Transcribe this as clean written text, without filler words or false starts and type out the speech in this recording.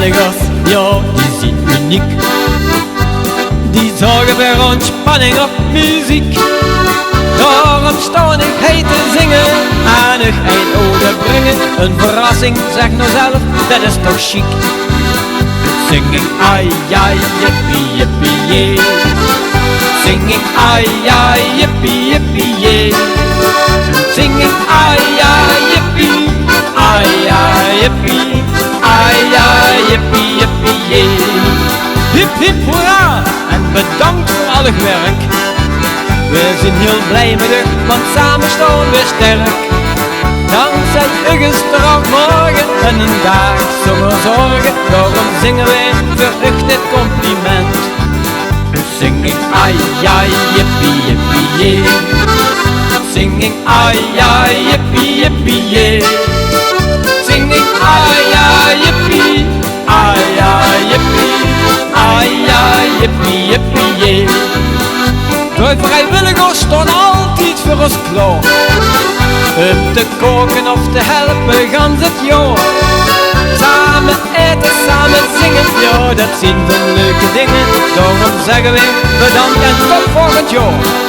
vrijwilligers, ja, die zijn uniek. Die zorgen voor ontspanning op muziek. Door omstandigheid te zingen en een ode brengen. Een verrassing, zeg nou zelf, dat is toch chic. Singing ai ai yippie yippie yay. Singing ai ai yippie yippie yay. Singing ai ai yippie, ai ai yippie, ai ai yippie yippie yay. Hip hip hoera en bedankt voor al het werk. We zijn heel blij met u, want samen staan we sterk. Dankzij u morgen en een dag zonder zorgen. Daarom zingen wij voor u dit compliment. Singing ai ai yippie yippie yay. Singing ai ai yippie yippie yay. Singing ai ai yippie, ai ai yippie, ai ai yippie yippie yay. De vrijwilligers staan altijd voor ons klaar. Om te koken of te helpen gans het jaar. Samen eten, samen zingen, ja dat zijn van leuke dingen. Daarom zeggen we bedankt en tot volgend jaar.